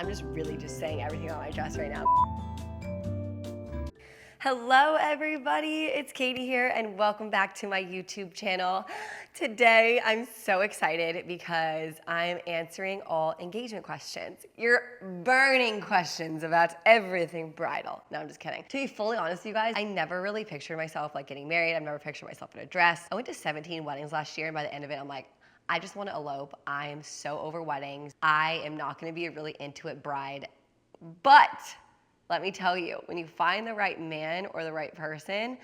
I'm just really just saying everything on my dress right now. Hello everybody, it's Katie here and welcome back to my YouTube channel. Today I'm so excited because I'm answering all engagement questions. Your burning questions about everything bridal. No, I'm just kidding. To be fully honest with you guys, I never really pictured myself like getting married. I've never pictured myself in a dress. I went to 17 weddings last year and by the end of it I'm like, I just want to elope. I am so over weddings. I am not going to be a really into it bride, but let me tell you, when you find the right man or the right person,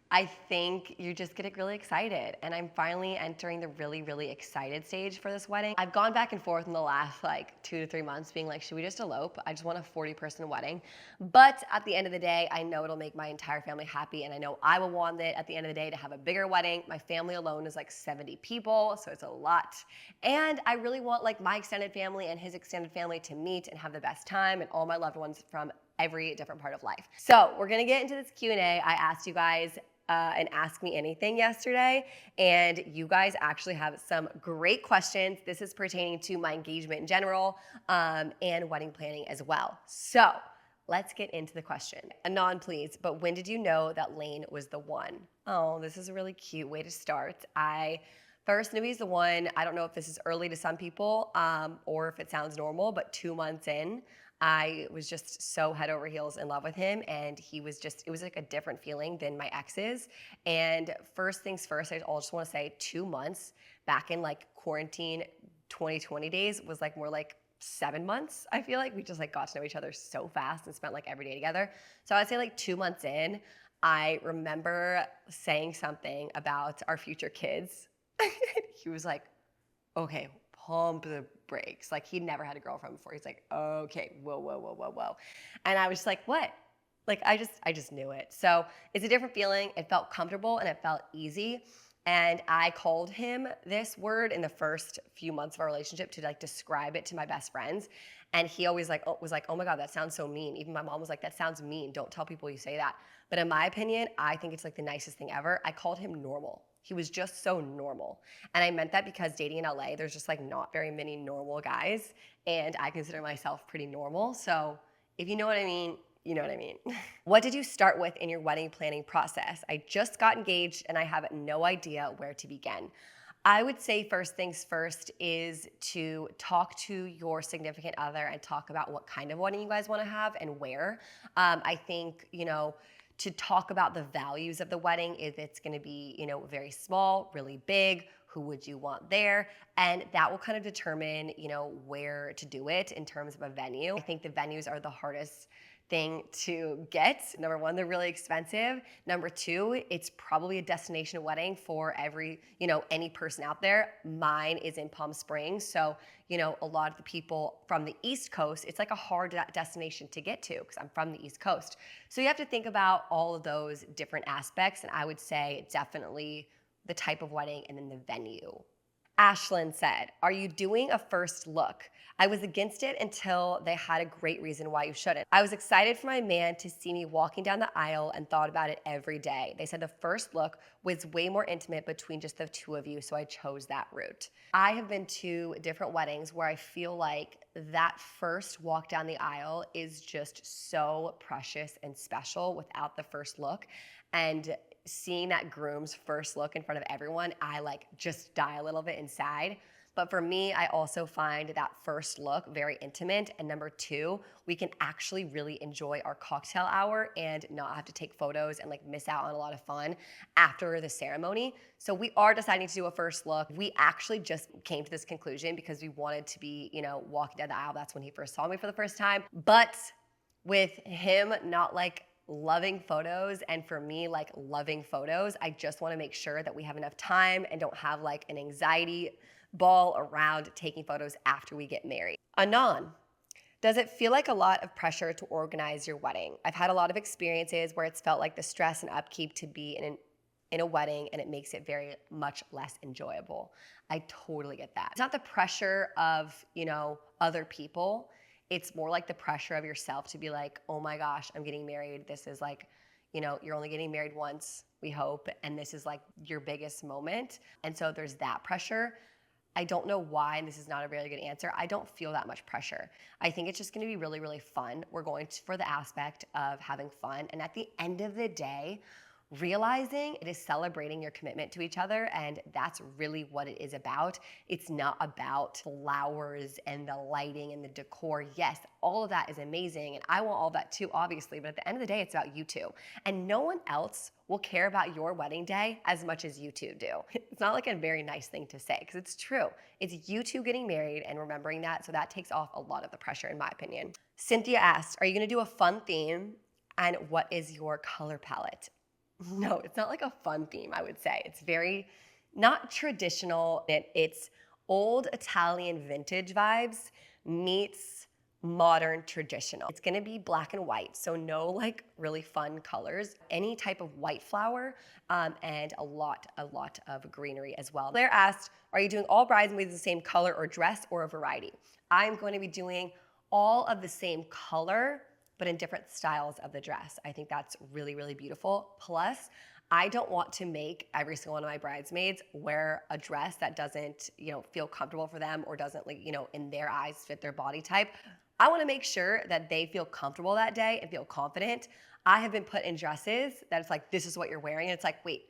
I think you just get really excited. And I'm finally entering the really, really excited stage for this wedding. I've gone back and forth in the last like 2 to 3 months being like, should we just elope? I just want a 40-person wedding. But at the end of the day, I know it'll make my entire family happy and I know I will want it at the end of the day to have a bigger wedding. My family alone is like 70 people, so it's a lot. And I really want like my extended family and his extended family to meet and have the best time and all my loved ones from every different part of life. So we're gonna get into this Q&A. I asked you guys and Ask Me Anything yesterday, and you guys actually have some great questions. This is pertaining to my engagement in general and wedding planning as well. So let's get into the question. Anon, please, but when did you know that Lane was the one? Oh, this is a really cute way to start. I first knew he's the one. I don't know if this is early to some people or if it sounds normal, but 2 months in, I was just so head over heels in love with him, and he was just, it was like a different feeling than my exes. And first things first, I just want to say 2 months back in like quarantine 2020 days was like more like 7 months. I feel like we just like got to know each other so fast and spent like every day together. So I'd say like 2 months in, I remember saying something about our future kids. He was like, okay, pump the brakes. Like he'd never had a girlfriend before. He's like, okay, whoa, whoa, whoa, whoa, whoa. And I was just like, what? Like I just knew it. So it's a different feeling. It felt comfortable and it felt easy. And I called him this word in the first few months of our relationship to like describe it to my best friends. And he always like was like, oh my God, that sounds so mean. Even my mom was like, that sounds mean. Don't tell people you say that. But in my opinion, I think it's like the nicest thing ever. I called him normal. He was just so normal. And I meant that because dating in LA, there's just like not very many normal guys. And I consider myself pretty normal. So if you know what I mean, you know what I mean. What did you start with in your wedding planning process? I just got engaged and I have no idea where to begin. I would say first things first is to talk to your significant other and talk about what kind of wedding you guys want to have and where. I think, to talk about the values of the wedding, if it's going to be, very small, really big, who would you want there? And that will kind of determine, where to do it in terms of a venue. I think the venues are the hardest thing to get. Number one, they're really expensive. Number two, it's probably a destination wedding for every, any person out there. Mine is in Palm Springs. So, a lot of the people from the East Coast, it's like a hard destination to get to because I'm from the East Coast. So you have to think about all of those different aspects. And I would say definitely the type of wedding and then the venue. Ashlyn said, are you doing a first look? I was against it until they had a great reason why you shouldn't. I was excited for my man to see me walking down the aisle and thought about it every day. They said the first look was way more intimate between just the two of you, so I chose that route. I have been to different weddings where I feel like that first walk down the aisle is just so precious and special without the first look. And seeing that groom's first look in front of everyone, I like just die a little bit inside. But for me, I also find that first look very intimate. And number two, we can actually really enjoy our cocktail hour and not have to take photos and like miss out on a lot of fun after the ceremony. So we are deciding to do a first look. We actually just came to this conclusion because we wanted to be, walking down the aisle. That's when he first saw me for the first time. But with him not like loving photos and for me like loving photos, I just want to make sure that we have enough time and don't have like an anxiety ball around taking photos after we get married. Anon, does it feel like a lot of pressure to organize your wedding? I've had a lot of experiences where it's felt like the stress and upkeep to be in a wedding and it makes it very much less enjoyable. I totally get that. It's not the pressure of, other people. It's more like the pressure of yourself to be like, oh my gosh, I'm getting married. This is like, you're only getting married once, we hope, and this is like your biggest moment. And so there's that pressure. I don't know why, and this is not a really good answer. I don't feel that much pressure. I think it's just gonna be really, really fun. We're going for the aspect of having fun. And at the end of the day, realizing it is celebrating your commitment to each other, and that's really what it is about. It's not about flowers and the lighting and the decor. Yes, all of that is amazing, and I want all that too, obviously, but at the end of the day, it's about you two. And no one else will care about your wedding day as much as you two do. It's not like a very nice thing to say, because it's true. It's you two getting married and remembering that, so that takes off a lot of the pressure, in my opinion. Cynthia asked, are you gonna do a fun theme, and what is your color palette? No, it's not like a fun theme, I would say. It's very not traditional. It's old Italian vintage vibes meets modern traditional. It's gonna be black and white, so no like really fun colors. Any type of white flower and a lot of greenery as well. Claire asked, are you doing all bridesmaids the same color or dress, or a variety? I'm going to be doing all of the same color, but in different styles of the dress. I think that's really, really beautiful. Plus, I don't want to make every single one of my bridesmaids wear a dress that doesn't, feel comfortable for them, or doesn't, in their eyes fit their body type. I wanna make sure that they feel comfortable that day and feel confident. I have been put in dresses that it's like, this is what you're wearing. And it's like, wait,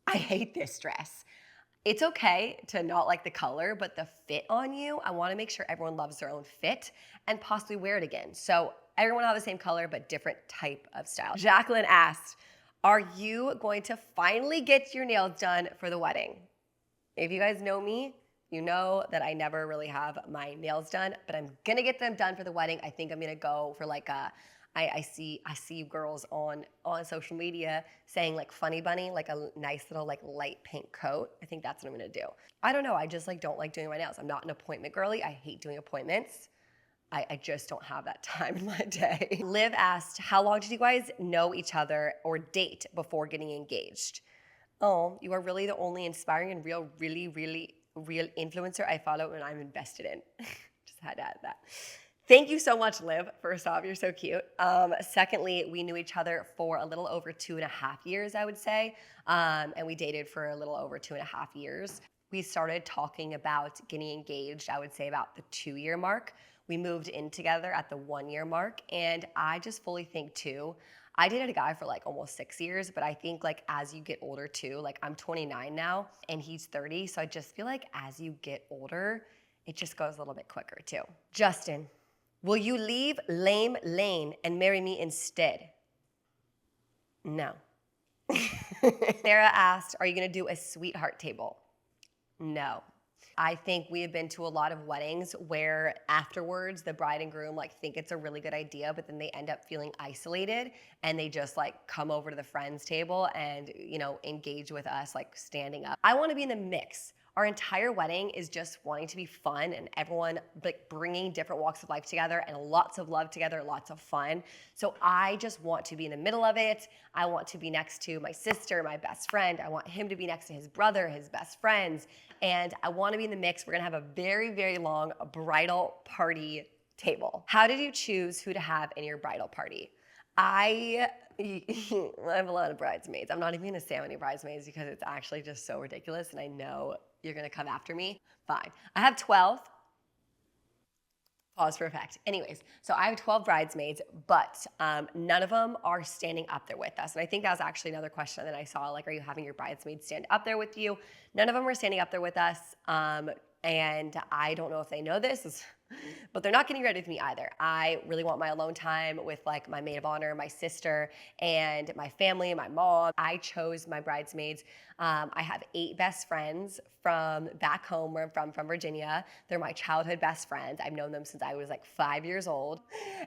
I hate this dress. It's okay to not like the color, but the fit on you, I wanna make sure everyone loves their own fit and possibly wear it again. So everyone will have the same color, but different type of style. Jacqueline asked, are you going to finally get your nails done for the wedding? If you guys know me, you know that I never really have my nails done, but I'm gonna get them done for the wedding. I think I'm gonna go for like I see you girls on social media saying like funny bunny, like a nice little like light pink coat. I think that's what I'm gonna do. I don't know, I just like don't like doing my nails. I'm not an appointment girly. I hate doing appointments. I just don't have that time in my day. Liv asked, how long did you guys know each other or date before getting engaged? Oh, you are really the only inspiring and really real influencer I follow and I'm invested in. Just had to add that. Thank you so much, Liv. First off, you're so cute. Secondly, we knew each other for a little over 2.5 years, I would say. And we dated for a little over 2.5 years. We started talking about getting engaged, I would say about the 2-year mark. We moved in together at the 1-year mark. And I just fully think too, I dated a guy for like almost 6 years, but I think like as you get older too, like I'm 29 now and he's 30. So I just feel like as you get older, it just goes a little bit quicker too. Justin, will you leave lame Lane and marry me instead? No. Sarah asked, are you gonna do a sweetheart table? No. I think we have been to a lot of weddings where afterwards the bride and groom like think it's a really good idea, but then they end up feeling isolated and they just like come over to the friends table and, engage with us like standing up. I want to be in the mix. Our entire wedding is just wanting to be fun and everyone like bringing different walks of life together and lots of love together, lots of fun. So I just want to be in the middle of it. I want to be next to my sister, my best friend. I want him to be next to his brother, his best friends. And I want to be in the mix. We're gonna have a very long bridal party table. How did you choose who to have in your bridal party? I have a lot of bridesmaids. I'm not even gonna say how many bridesmaids because it's actually just so ridiculous and I know you're gonna come after me. Fine. I have 12. Pause for effect. Anyways, so I have 12 bridesmaids, but none of them are standing up there with us. And I think that was actually another question that I saw, like, are you having your bridesmaids stand up there with you? None of them are standing up there with us. And I don't know if they know this, but they're not getting ready with me either. I really want my alone time with like my maid of honor, my sister, and my family, my mom. I chose my bridesmaids. I have 8 best friends from back home where I'm from Virginia. They're my childhood best friends. I've known them since I was like 5 years old.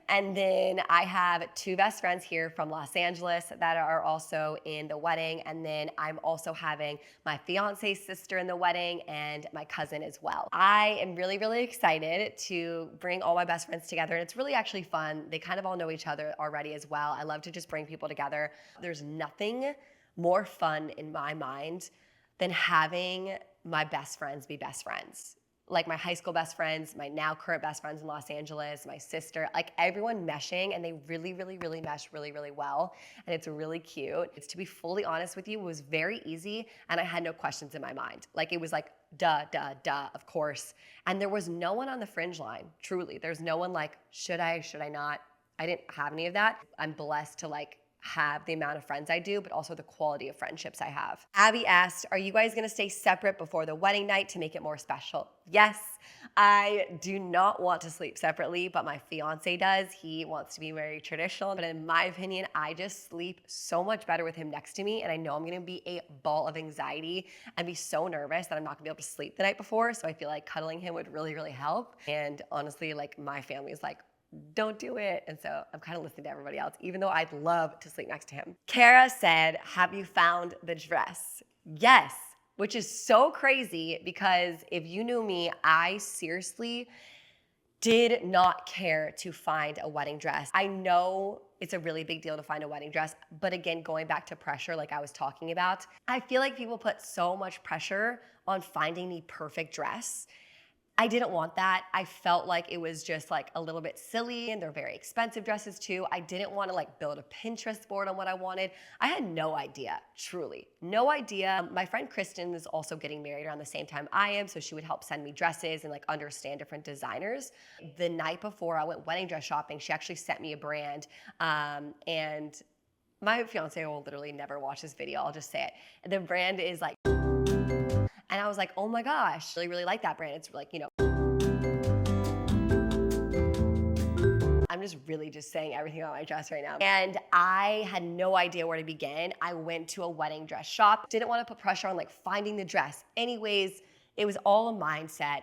And then I have 2 best friends here from Los Angeles that are also in the wedding. And then I'm also having my fiance's sister in the wedding and my cousin as well. I am really excited to bring all my best friends together. And it's really actually fun. They kind of all know each other already as well. I love to just bring people together. There's nothing more fun in my mind than having my best friends be best friends. Like my high school best friends, my now current best friends in Los Angeles, my sister, like everyone meshing, and they really mesh really well. And it's really cute. It's, to be fully honest with you, it was very easy and I had no questions in my mind. Like it was like duh, duh, duh, of course. And there was no one on the fringe line, truly. There's no one like, should I not? I didn't have any of that. I'm blessed to like have the amount of friends I do, but also the quality of friendships I have. Abby asked, are you guys gonna stay separate before the wedding night to make it more special? Yes, I do not want to sleep separately, but my fiance does. He wants to be very traditional, but in my opinion, I just sleep so much better with him next to me, and I know I'm gonna be a ball of anxiety and be so nervous that I'm not gonna be able to sleep the night before, so I feel like cuddling him would really, really help. And honestly, like my family is like, don't do it. And so I'm kind of listening to everybody else, even though I'd love to sleep next to him. Kara said, have you found the dress? Yes, which is so crazy because if you knew me, I seriously did not care to find a wedding dress. I know it's a really big deal to find a wedding dress, but again, going back to pressure like I was talking about, I feel like people put so much pressure on finding the perfect dress. I didn't want that. I felt like it was just like a little bit silly, and they're very expensive dresses too. I didn't want to like build a Pinterest board on what I wanted. I had no idea, truly, no idea. My friend Kristen is also getting married around the same time I am, so she would help send me dresses and like understand different designers. The night before I went wedding dress shopping, she actually sent me a brand, and my fiance will literally never watch this video, I'll just say it. The brand is like, and I was like, oh my gosh, I really, really like that brand. It's like, you know, I'm just really just saying everything about my dress right now. And I had no idea where to begin. I went to a wedding dress shop, didn't want to put pressure on like finding the dress. Anyways, it was all a mindset.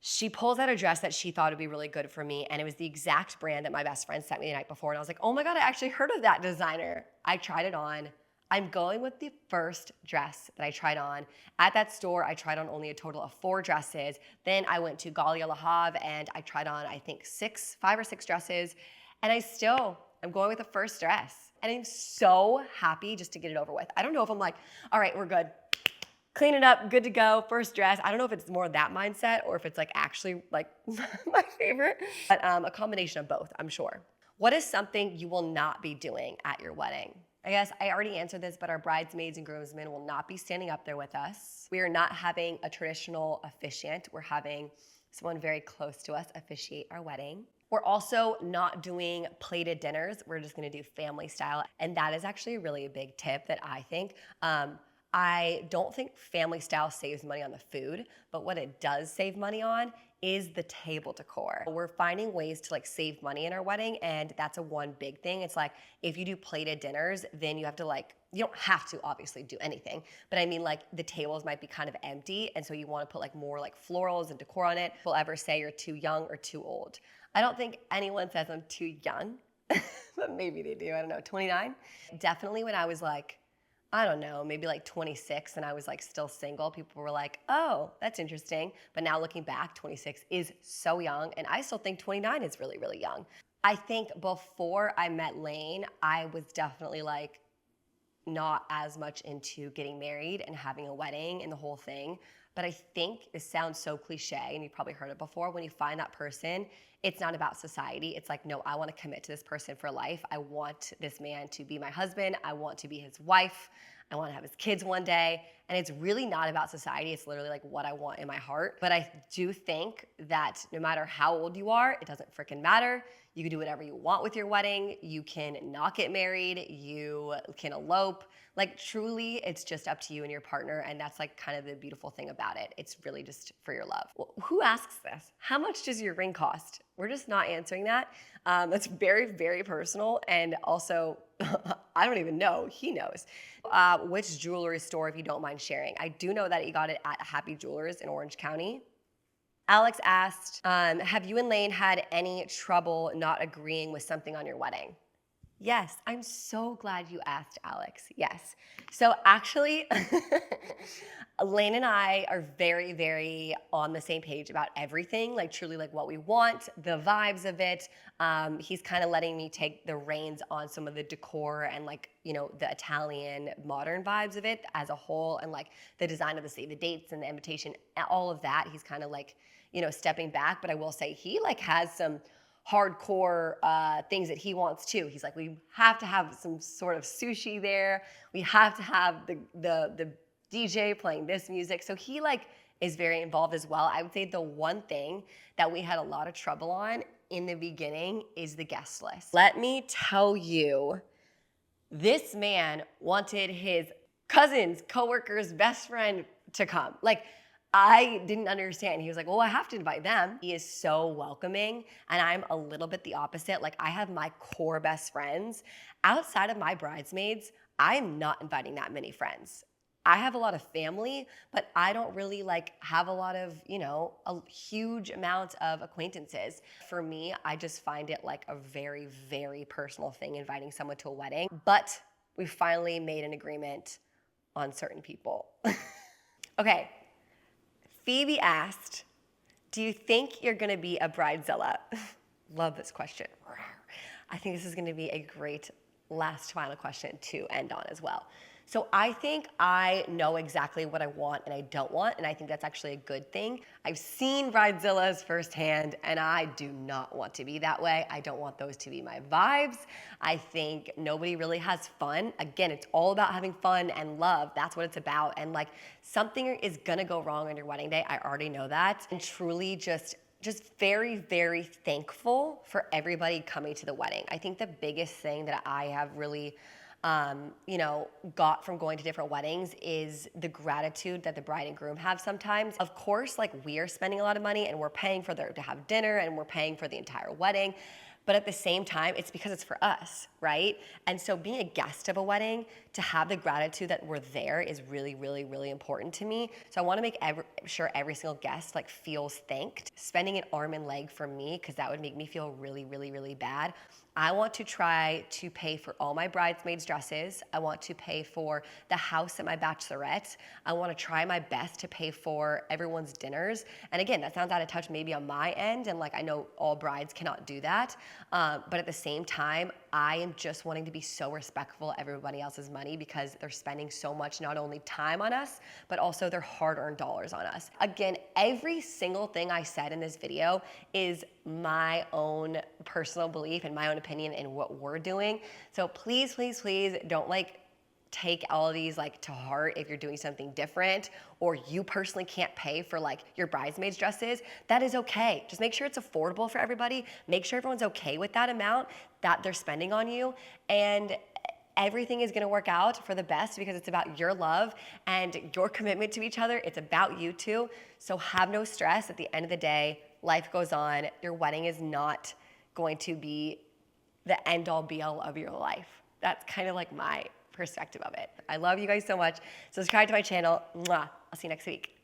She pulls out a dress that she thought would be really good for me, and it was the exact brand that my best friend sent me the night before. And I was like, oh my God, I actually heard of that designer. I tried it on. I'm going with the first dress that I tried on. At that store, I tried on only a total of 4 dresses. Then I went to Galia Le Havre and I tried on, I think 5 or 6 dresses. And I'm going with the first dress. And I'm so happy just to get it over with. I don't know if I'm like, all right, we're good. Clean it up, good to go, first dress. I don't know if it's more that mindset or if it's like actually like my favorite, but a combination of both, I'm sure. What is something you will not be doing at your wedding? I guess I already answered this, but our bridesmaids and groomsmen will not be standing up there with us. We are not having a traditional officiant. We're having someone very close to us officiate our wedding. We're also not doing plated dinners. We're just gonna do family style. And that is actually really a big tip that I think. I don't think family style saves money on the food, but what it does save money on is the table decor. We're finding ways to like save money in our wedding, and that's one big thing. It's like if you do plated dinners, then you have to like, you don't have to obviously do anything, but I mean like the tables might be kind of empty, and so you want to put like more like florals and decor on it. Will ever say you're too young or too old. I don't think anyone says I'm too young, but maybe they do, I don't know, 29? Definitely when I was like, I don't know, maybe like 26 and I was like still single, people were like, oh, that's interesting. But now looking back, 26 is so young, and I still think 29 is really, really young. I think before I met Lane, I was definitely like not as much into getting married and having a wedding and the whole thing. But I think this sounds so cliche, and you've probably heard it before, when you find that person, it's not about society. It's like, no, I want to commit to this person for life. I want this man to be my husband. I want to be his wife. I want to have his kids one day. And it's really not about society. It's literally like what I want in my heart. But I do think that no matter how old you are, it doesn't freaking matter. You can do whatever you want with your wedding. You can not get married. You can elope. Like truly, it's just up to you and your partner. And that's like kind of the beautiful thing about it. It's really just for your love. Well, who asks this? How much does your ring cost? We're just not answering that. That's very, very personal. And also, I don't even know. He knows. Which jewelry store, if you don't mind sharing? I do know that he got it at Happy Jewelers in Orange County. Alex asked, have you and Lane had any trouble not agreeing with something on your wedding? Yes, I'm so glad you asked, Alex. Yes. So actually, Lane and I are very, very on the same page about everything, like truly like what we want, the vibes of it. He's kind of letting me take the reins on some of the decor and like, you know, the Italian modern vibes of it as a whole, and like the design of the save the dates and the invitation, all of that. He's kind of like, you know, stepping back, but I will say he like has some hardcore things that he wants too. He's like, we have to have some sort of sushi there. We have to have the DJ playing this music. So he like is very involved as well. I would say the one thing that we had a lot of trouble on in the beginning is the guest list. Let me tell you, this man wanted his cousins, coworkers, best friend to come. Like, I didn't understand. He was like, well, I have to invite them. He is so welcoming, and I'm a little bit the opposite. Like, I have my core best friends. Outside of my bridesmaids, I'm not inviting that many friends. I have a lot of family, but I don't really like have a lot of, a huge amount of acquaintances. For me, I just find it like a very, very personal thing inviting someone to a wedding. But we finally made an agreement on certain people. Okay, Phoebe asked, do you think you're gonna be a Bridezilla? Love this question. I think this is gonna be a great last final question to end on as well. So I think I know exactly what I want and I don't want, and I think that's actually a good thing. I've seen Bridezillas firsthand, and I do not want to be that way. I don't want those to be my vibes. I think nobody really has fun. Again, it's all about having fun and love. That's what it's about. And like, something is gonna go wrong on your wedding day. I already know that. And truly just very, very thankful for everybody coming to the wedding. I think the biggest thing that I have really got from going to different weddings is the gratitude that the bride and groom have sometimes. Of course, like, we are spending a lot of money and we're paying for to have dinner and we're paying for the entire wedding. But at the same time, it's because it's for us, right? And so being a guest of a wedding, to have the gratitude that we're there is really, really, really important to me. So I wanna make sure every single guest like feels thanked. Spending an arm and leg for me, because that would make me feel really, really, really bad. I want to try to pay for all my bridesmaids' dresses. I want to pay for the house at my bachelorette. I want to try my best to pay for everyone's dinners. And again, that sounds out of touch maybe on my end, and like, I know all brides cannot do that. But at the same time, I am just wanting to be so respectful of everybody else's money, because they're spending so much, not only time on us, but also their hard-earned dollars on us. Again, every single thing I said in this video is my own personal belief and my own opinion in what we're doing. So please, please, please don't like take all of these like to heart if you're doing something different, or you personally can't pay for like your bridesmaids' dresses. That is okay. Just make sure it's affordable for everybody. Make sure everyone's okay with that amount that they're spending on you, and everything is gonna work out for the best, because it's about your love and your commitment to each other. It's about you two. So have no stress. At the end of the day, life goes on. Your wedding is not going to be the end all be all of your life. That's kind of like my perspective of it. I love you guys so much. Subscribe to my channel. Mwah. I'll see you next week.